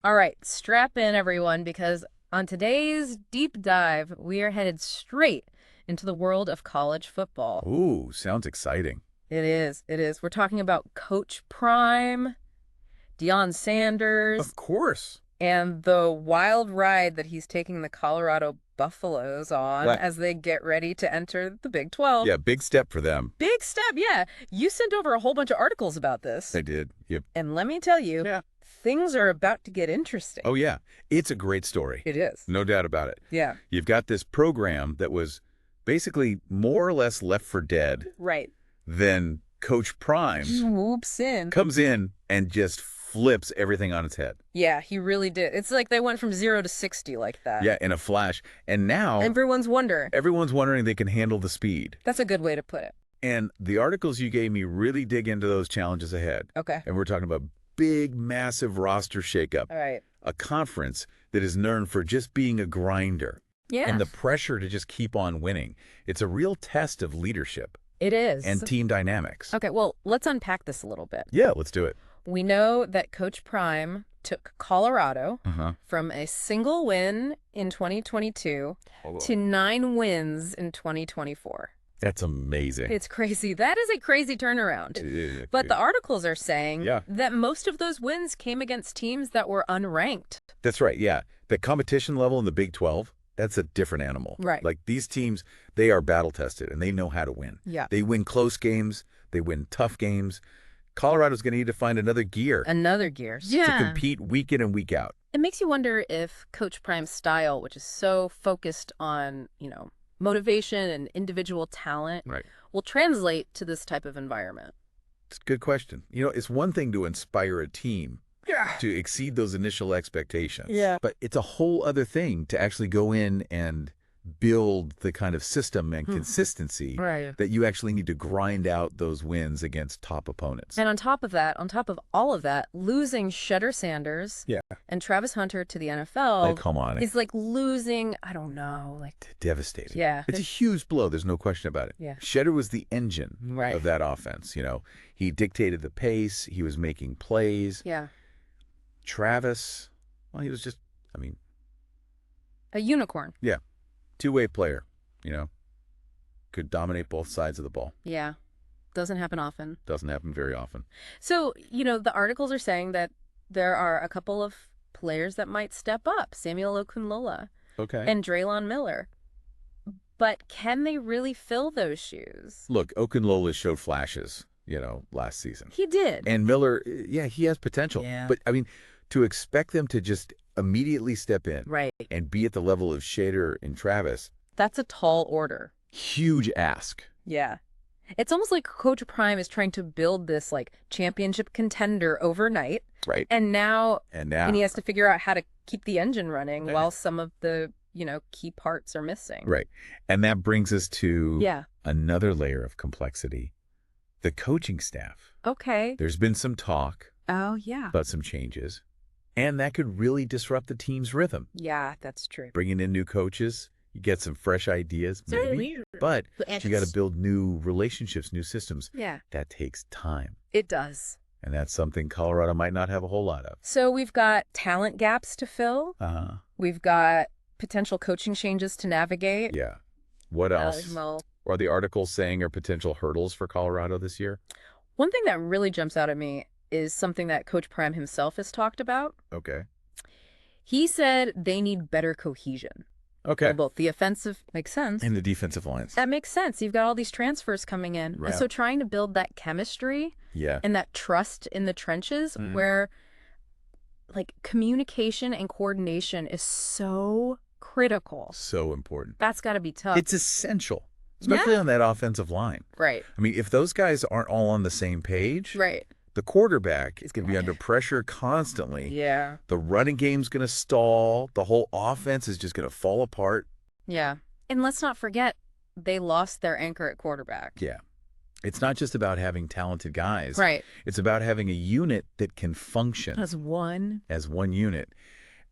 All right, strap in, everyone, because on today's deep dive, we are headed straight into the world of college football. Ooh, sounds exciting. It is, it is. We're talking about Coach Prime, Deion Sanders, Of course. and the wild ride that he's taking the Colorado Buffaloes on Like, as they get ready to enter the Big 12. yeah, big step for them. Big step, yeah. You sent over a whole bunch of articles about this. I did. Yep. And let me tell you, Yeah. things are about to get interesting. Oh, yeah. It's a great story. It is. No doubt about it. Yeah. You've got this program that was basically more or less left for dead. Right. Then Coach Prime Swoops in. comes in and just flips everything on its head. Yeah, he really did. It's like they went from 0 to 60 like that. Yeah, in a flash. And now Everyone's wondering. everyone's wondering they can handle the speed. That's a good way to put it. And the articles you gave me really dig into those challenges ahead. Okay. And we're talking about big, massive roster shakeup. All right. A conference that is known for just being a grinder. Yeah. And the pressure to just keep on winning. It's a real test of leadership It is. and team dynamics. Okay, well, let's unpack this a little bit. Yeah, let's do it. We know that Coach Prime took Colorado Uh-huh. from a single win in 2022 to 9 wins in 2024. That's amazing. It's crazy. That is a crazy turnaround. But the articles are saying Yeah. that most of those wins came against teams that were unranked. That's right, yeah. The competition level in the Big-12, that's a different animal. Right. Like these teams, they are battle-tested, and they know how to win. Yeah. They win close games. They win tough games. Colorado's going to need to find another gear Another gear. to compete week in and week out. It makes you wonder if Coach Prime's style, which is so focused on, motivation and individual talent, Right. will translate to this type of environment. It's a good question. It's one thing to inspire a team to exceed those initial expectations. Yeah. But it's a whole other thing to actually go in and build the kind of system and consistency Right. that you actually need to grind out those wins against top opponents. And on top of all of that, losing Shedeur Sanders Yeah. and Travis Hunter to the NFL Like, come on. is like losing, I don't know, like, Devastating. yeah. It's a huge blow. There's no question about it. Yeah. Shedeur was the engine Right. of that offense. He dictated the pace. He was making plays. Yeah. Travis, well, he was just, A unicorn. yeah, two-way player, could dominate both sides of the ball. Yeah. Doesn't happen often. Doesn't happen very often. So, the articles are saying that there are a couple of players that might step up, Samuel Okunlola Okay. and Draylon Miller. But can they really fill those shoes? Look, Okunlola showed flashes, last season. He did. And Miller, yeah, he has potential. Yeah. But, to expect them to just immediately step in Right. and be at the level of Shedeur and Travis, That's a tall order. huge ask. Yeah. It's almost like Coach Prime is trying to build this like championship contender overnight. Right. And now And now, he has to figure out how to keep the engine running Yeah. while some of the, key parts are missing. right. And that brings us to Yeah. another layer of complexity, the coaching staff. Okay. There's been some talk Oh, yeah. about some changes, and that could really disrupt the team's rhythm. Yeah, that's true. Bringing in new coaches, you get some fresh ideas, maybe, but you got to build new relationships, new systems. Yeah, That takes time, it does. and that's something Colorado might not have a whole lot of. So we've got talent gaps to fill. We've got potential coaching changes to navigate. Yeah. What else Well, are the articles saying are potential hurdles for Colorado this year? one thing that really jumps out at me is something that Coach Prime himself has talked about. Okay. He said they need better cohesion. Okay. Well, both the offensive makes sense. And the defensive lines. That makes sense. You've got all these transfers coming in. Right. And so trying to build that chemistry Yeah. and that trust in the trenches Mhm. where like communication and coordination is so critical. So important. That's got to be tough. It's essential, especially on that offensive line. Right. I mean, if those guys aren't all on the same page, Right. the quarterback is going to be under pressure constantly. Yeah. The running game's going to stall. The whole offense is just going to fall apart. Yeah. And let's not forget, they lost their anchor at quarterback. Yeah. It's not just about having talented guys. Right. It's about having a unit that can function As one. as one unit.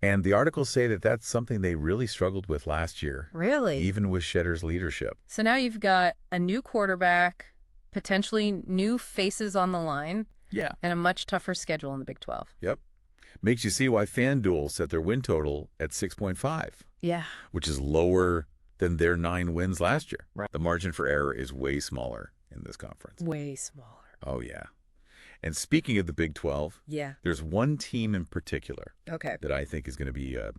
And the articles say that that's something they really struggled with last year, Really? even with Shedeur's leadership. So now you've got a new quarterback, potentially new faces on the line, Yeah. and a much tougher schedule in the Big 12. Yep. Makes you see why FanDuel set their win total at 6.5, Yeah. which is lower than their 9 wins last year. Right. The margin for error is way smaller in this conference. Way smaller. Oh, yeah. And speaking of the Big 12, yeah, there's one team in particular okay, that I think is going to be a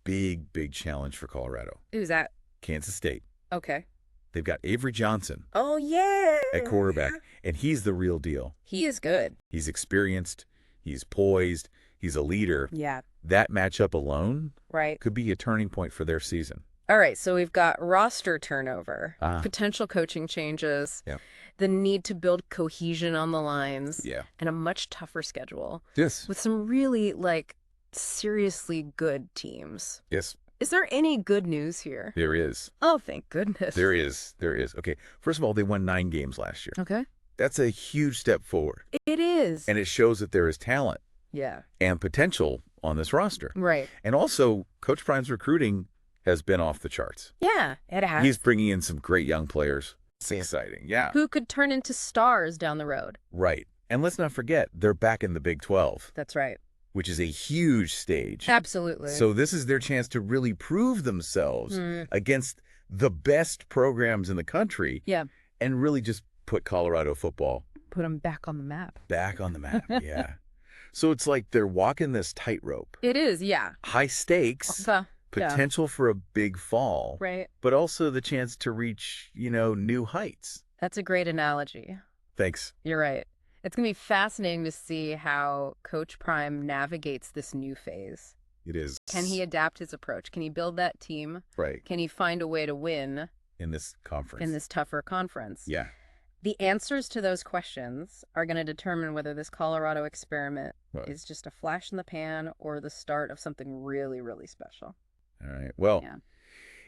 big, big challenge for Colorado. Who's that? Kansas State. Okay. They've got Avery Johnson. Oh, yeah. At quarterback, and he's the real deal. He is good. He's experienced. He's poised. He's a leader. Yeah. That matchup alone right. could be a turning point for their season. All right, so we've got roster turnover, Ah. potential coaching changes, Yeah. the need to build cohesion on the lines, Yeah. and a much tougher schedule Yes. with some really, seriously good teams. Yes. Is there any good news here? There is. Oh, thank goodness. There is. There is. Okay. First of all, they won 9 games last year. Okay. That's a huge step forward. It is. And it shows that there is talent yeah. and potential on this roster. Right. And also, Coach Prime's recruiting has been off the charts. Yeah, it has. He's bringing in some great young players. It's exciting. Yeah. Who could turn into stars down the road. Right. And let's not forget, they're back in the Big 12. That's right. Which is a huge stage. Absolutely. So this is their chance to really prove themselves against the best programs in the country. Yeah. And really just put Colorado football. Put them back on the map. Back on the map, yeah. So it's like they're walking this tightrope. It is, yeah. High stakes, potential for a big fall. Right. But also the chance to reach, new heights. That's a great analogy. Thanks. You're right. It's going to be fascinating to see how Coach Prime navigates this new phase. It is. Can he adapt his approach? Can he build that team? Right. Can he find a way to win? In this conference. In this tougher conference. Yeah. The answers to those questions are going to determine whether this Colorado experiment is just a flash in the pan or the start of something really, really special. All right. Well,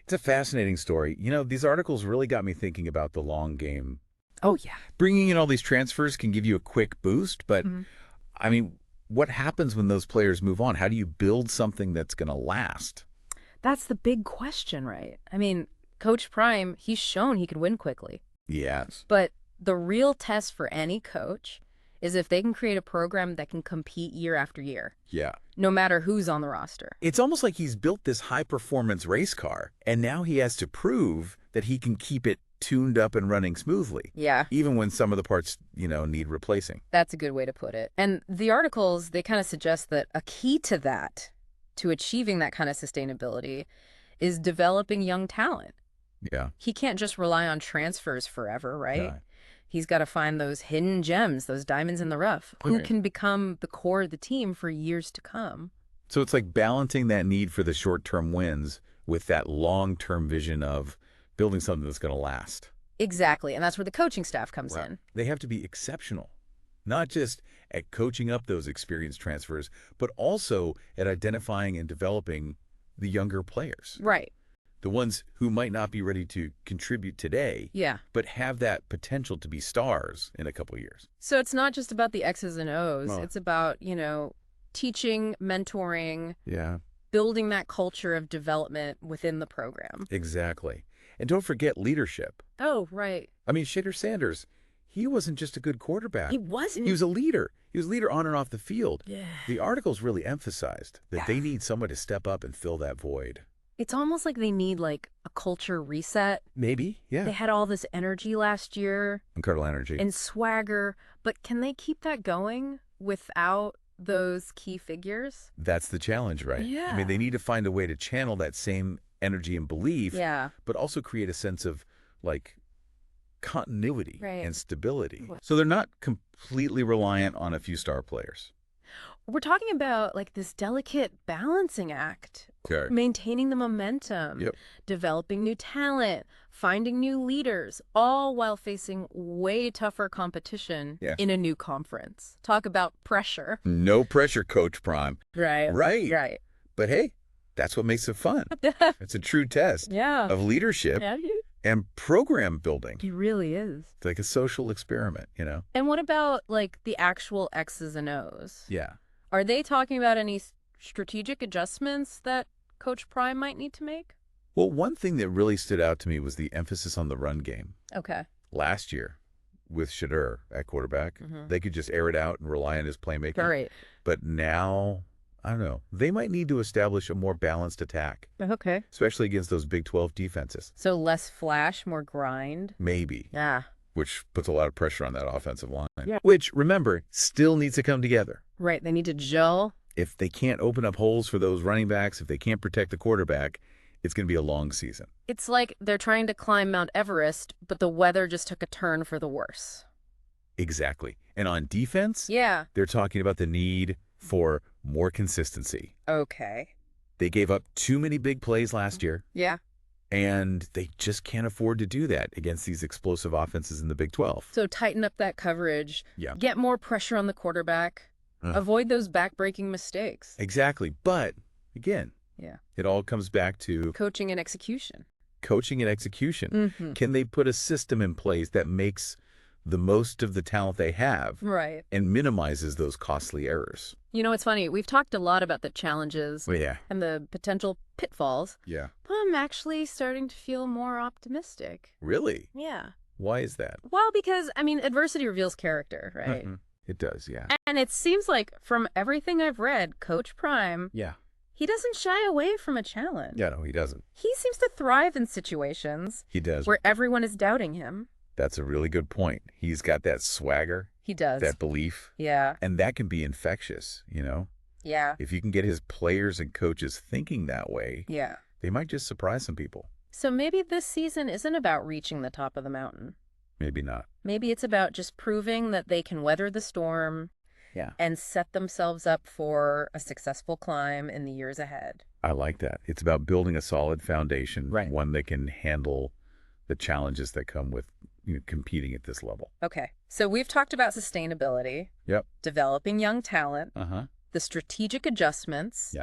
it's a fascinating story. These articles really got me thinking about the long game. Oh, yeah. Bringing in all these transfers can give you a quick boost, but, I mean, what happens when those players move on? How do you build something that's going to last? That's the big question, right? I mean, Coach Prime, he's shown he can win quickly. Yes. But the real test for any coach is if they can create a program that can compete year after year. Yeah. No matter who's on the roster. It's almost like he's built this high-performance race car, and now he has to prove that he can keep it tuned up and running smoothly. Yeah. Even when some of the parts, need replacing. That's a good way to put it. And the articles, they kind of suggest that a key to that, to achieving that kind of sustainability, is developing young talent. Yeah. He can't just rely on transfers forever, right? Yeah. He's got to find those hidden gems, those diamonds in the rough, who can become the core of the team for years to come. So it's like balancing that need for the short-term wins with that long-term vision of building something that's going to last. Exactly. And that's where the coaching staff comes in. They have to be exceptional, not just at coaching up those experienced transfers, but also at identifying and developing the younger players. Right. The ones who might not be ready to contribute today, but have that potential to be stars in a couple of years. So it's not just about the X's and O's. It's about, teaching, mentoring, building that culture of development within the program. Exactly. And don't forget leadership. Oh, right. I mean, Shedeur Sanders, he wasn't just a good quarterback. He wasn't. He was a leader. He was a leader on and off the field. Yeah. The articles really emphasized that they need someone to step up and fill that void. It's almost like they need a culture reset. Maybe, yeah. They had all this energy last year. Incredible energy. And swagger. But can they keep that going without those key figures? That's the challenge, right? Yeah. I mean, they need to find a way to channel that same energy and belief, but also create a sense of, continuity and stability. So they're not completely reliant on a few star players. We're talking about this delicate balancing act, maintaining the momentum, developing new talent, finding new leaders, all while facing way tougher competition in a new conference. Talk about pressure. No pressure, Coach Prime. Right. Right. But hey, that's what makes it fun. It's a true test of leadership and program building. It really is. It's like a social experiment, And what about the actual X's and O's? Yeah. Are they talking about any strategic adjustments that Coach Prime might need to make? Well, one thing that really stood out to me was the emphasis on the run game. Okay. Last year, with Shedeur at quarterback, they could just air it out and rely on his playmaking. Right. But now I don't know. They might need to establish a more balanced attack. Okay. Especially against those Big 12 defenses. So less flash, more grind? Maybe. Yeah. Which puts a lot of pressure on that offensive line. Yeah. Which, remember, still needs to come together. Right. They need to gel. If they can't open up holes for those running backs, if they can't protect the quarterback, it's going to be a long season. It's like they're trying to climb Mount Everest, but the weather just took a turn for the worse. Exactly. And on defense, yeah, they're talking about the need for more consistency. Okay. They gave up too many big plays last year. Yeah. And they just can't afford to do that against these explosive offenses in the Big 12. So tighten up that coverage. Yeah. Get more pressure on the quarterback. Avoid those back-breaking mistakes. Exactly. But, again, yeah, it all comes back to coaching and execution. Coaching and execution. Can they put a system in place that makes the most of the talent they have right, and minimizes those costly errors? You know, it's funny. We've talked a lot about the challenges and the potential pitfalls. Yeah. But I'm actually starting to feel more optimistic. Really? Yeah. Why is that? Well, because, I mean, adversity reveals character, right? It does, yeah. And it seems like from everything I've read, Coach Prime, he doesn't shy away from a challenge. Yeah, no, he doesn't. He seems to thrive in situations where everyone is doubting him. That's a really good point. He's got that swagger. He does. That belief. Yeah. And that can be infectious, you know? Yeah. If you can get his players and coaches thinking that way, they might just surprise some people. So maybe this season isn't about reaching the top of the mountain. Maybe not. Maybe it's about just proving that they can weather the storm and set themselves up for a successful climb in the years ahead. I like that. It's about building a solid foundation, one that can handle the challenges that come with competing at this level. Okay. So we've talked about sustainability, developing young talent, the strategic adjustments,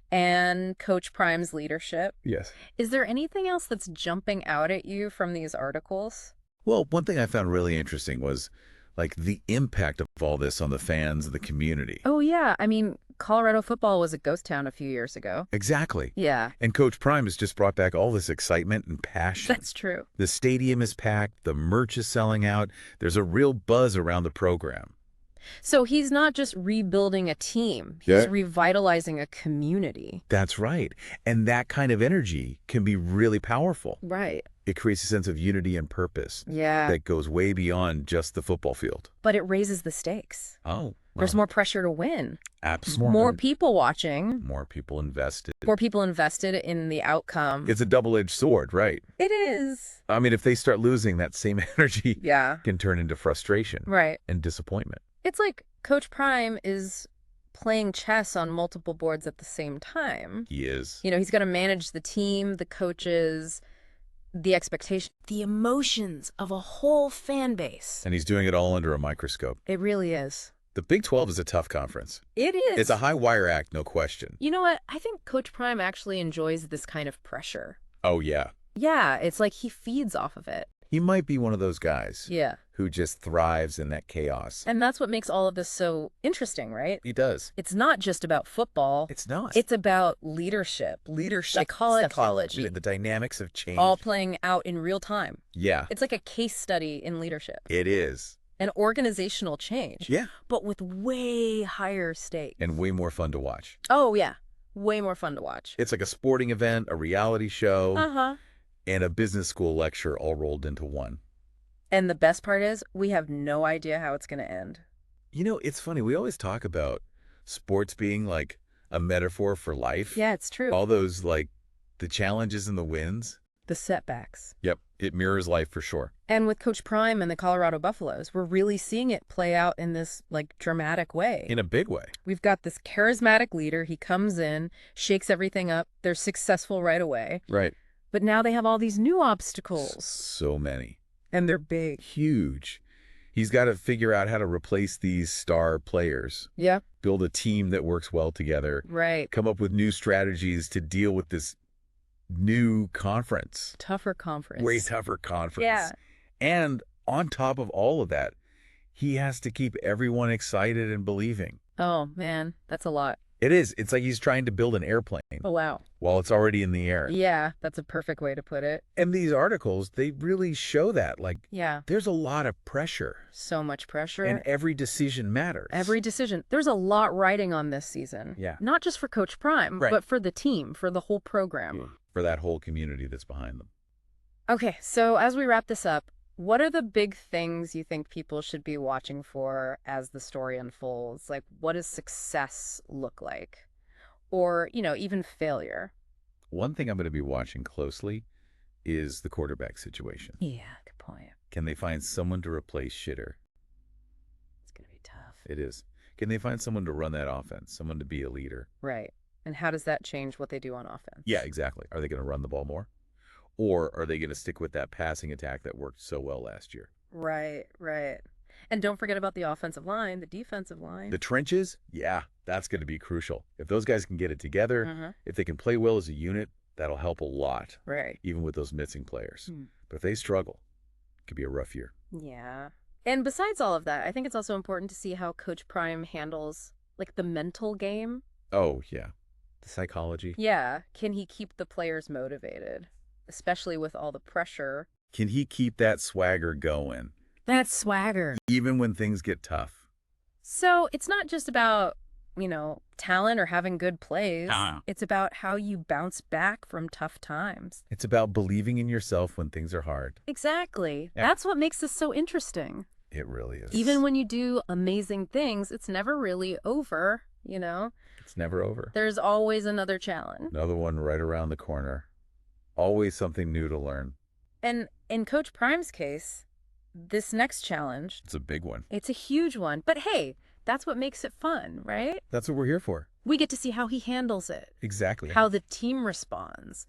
and Coach Prime's leadership. Yes. Is there anything else that's jumping out at you from these articles? Well, one thing I found really interesting was like the impact of all this on the fans and the community. Oh, yeah. I mean, Colorado football was a ghost town a few years ago. Exactly. Yeah. And Coach Prime has just brought back all this excitement and passion. That's true. The stadium is packed. The merch is selling out. There's a real buzz around the program. So he's not just rebuilding a team. He's revitalizing a community. That's right. And that kind of energy can be really powerful. Right. It creates a sense of unity and purpose that goes way beyond just the football field. But it raises the stakes. Oh. Well, there's more pressure to win. Absolutely. More people watching. More people invested. More people invested in the outcome. It's a double-edged sword, right? It is. I mean, if they start losing, that same energy can turn into frustration and disappointment. It's like Coach Prime is playing chess on multiple boards at the same time. He is. You know, he's got to manage the team, the coaches, the expectation, the emotions of a whole fan base. And he's doing it all under a microscope. It really is. The Big 12 is a tough conference. It is. It's a high-wire act, no question. You know what? I think Coach Prime actually enjoys this kind of pressure. Oh, yeah. Yeah, it's like he feeds off of it. He might be one of those guys who just thrives in that chaos. And that's what makes all of this so interesting, right? He does. It's not just about football. It's not. It's about leadership, psychology, the dynamics of change. All playing out in real time. Yeah. It's like a case study in leadership. It is. An organizational change. Yeah. But with way higher stakes. And way more fun to watch. Oh, yeah. Way more fun to watch. It's like a sporting event, a reality show, and a business school lecture all rolled into one. And the best part is, we have no idea how it's going to end. You know, it's funny. We always talk about sports being like a metaphor for life. Yeah, it's true. All those, like, the challenges and the wins. The setbacks. Yep. It mirrors life for sure. And with Coach Prime and the Colorado Buffaloes, we're really seeing it play out in this, like, dramatic way. In a big way. We've got this charismatic leader. He comes in, shakes everything up. They're successful right away. Right. But now they have all these new obstacles. So many. And they're big. Huge. He's got to figure out how to replace these star players. Yeah. Build a team that works well together. Right. Come up with new strategies to deal with this new conference. Tougher conference. Way tougher conference. Yeah. And on top of all of that, he has to keep everyone excited and believing. Oh, man. That's a lot. It is. It's like he's trying to build an airplane. Oh, wow. While it's already in the air. Yeah, that's a perfect way to put it. And these articles, they really show that. Yeah. There's a lot of pressure. So much pressure. And every decision matters. Every decision. There's a lot riding on this season. Yeah. Not just for Coach Prime, but for the team, for the whole program. For that whole community that's behind them. Okay, so as we wrap this up, what are the big things you think people should be watching for as the story unfolds? What does success look like? Or, even failure? One thing I'm going to be watching closely is the quarterback situation. Yeah, good point. Can they find someone to replace Shedeur? It's going to be tough. It is. Can they find someone to run that offense, someone to be a leader? Right. And how does that change what they do on offense? Yeah, exactly. Are they going to run the ball more? Or are they going to stick with that passing attack that worked so well last year? Right, right. And don't forget about the offensive line, the defensive line. The trenches? Yeah, that's going to be crucial. If those guys can get it together, if they can play well as a unit, that'll help a lot. Right. Even with those missing players. But if they struggle, it could be a rough year. Yeah. And besides all of that, I think it's also important to see how Coach Prime handles, the mental game. Oh, yeah. The psychology. Yeah. Can he keep the players motivated? Especially with all the pressure. Can he keep that swagger going? That swagger. Even when things get tough. So it's not just about, talent or having good plays. It's about how you bounce back from tough times. It's about believing in yourself when things are hard. Exactly. Yeah. That's what makes this so interesting. It really is. Even when you do amazing things, it's never really over, It's never over. There's always another challenge. Another one right around the corner. Always something new to learn. And in Coach Prime's case, this next challenge... It's a big one. It's a huge one. But hey, that's what makes it fun, right? That's what we're here for. We get to see how he handles it. Exactly. How the team responds.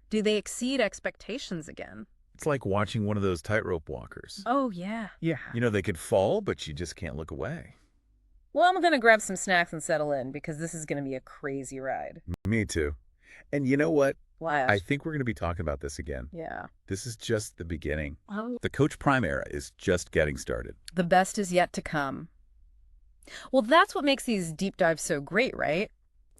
Do they exceed expectations again? It's like watching one of those tightrope walkers. Oh, yeah. Yeah. They could fall, but you just can't look away. Well, I'm going to grab some snacks and settle in because this is going to be a crazy ride. Me too. And you know what? What? I think we're going to be talking about this again. Yeah. This is just the beginning. Oh. The Coach Prime era is just getting started. The best is yet to come. Well, that's what makes these deep dives so great, right?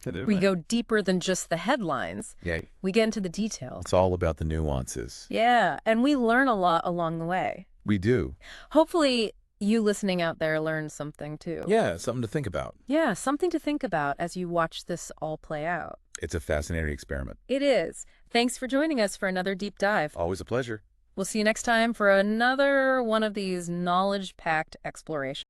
We go deeper than just the headlines. Yeah. We get into the details. It's all about the nuances. Yeah, and we learn a lot along the way. We do. Hopefully, you listening out there learned something too. Yeah, something to think about. Yeah, something to think about as you watch this all play out. It's a fascinating experiment. It is. Thanks for joining us for another deep dive. Always a pleasure. We'll see you next time for another one of these knowledge-packed explorations.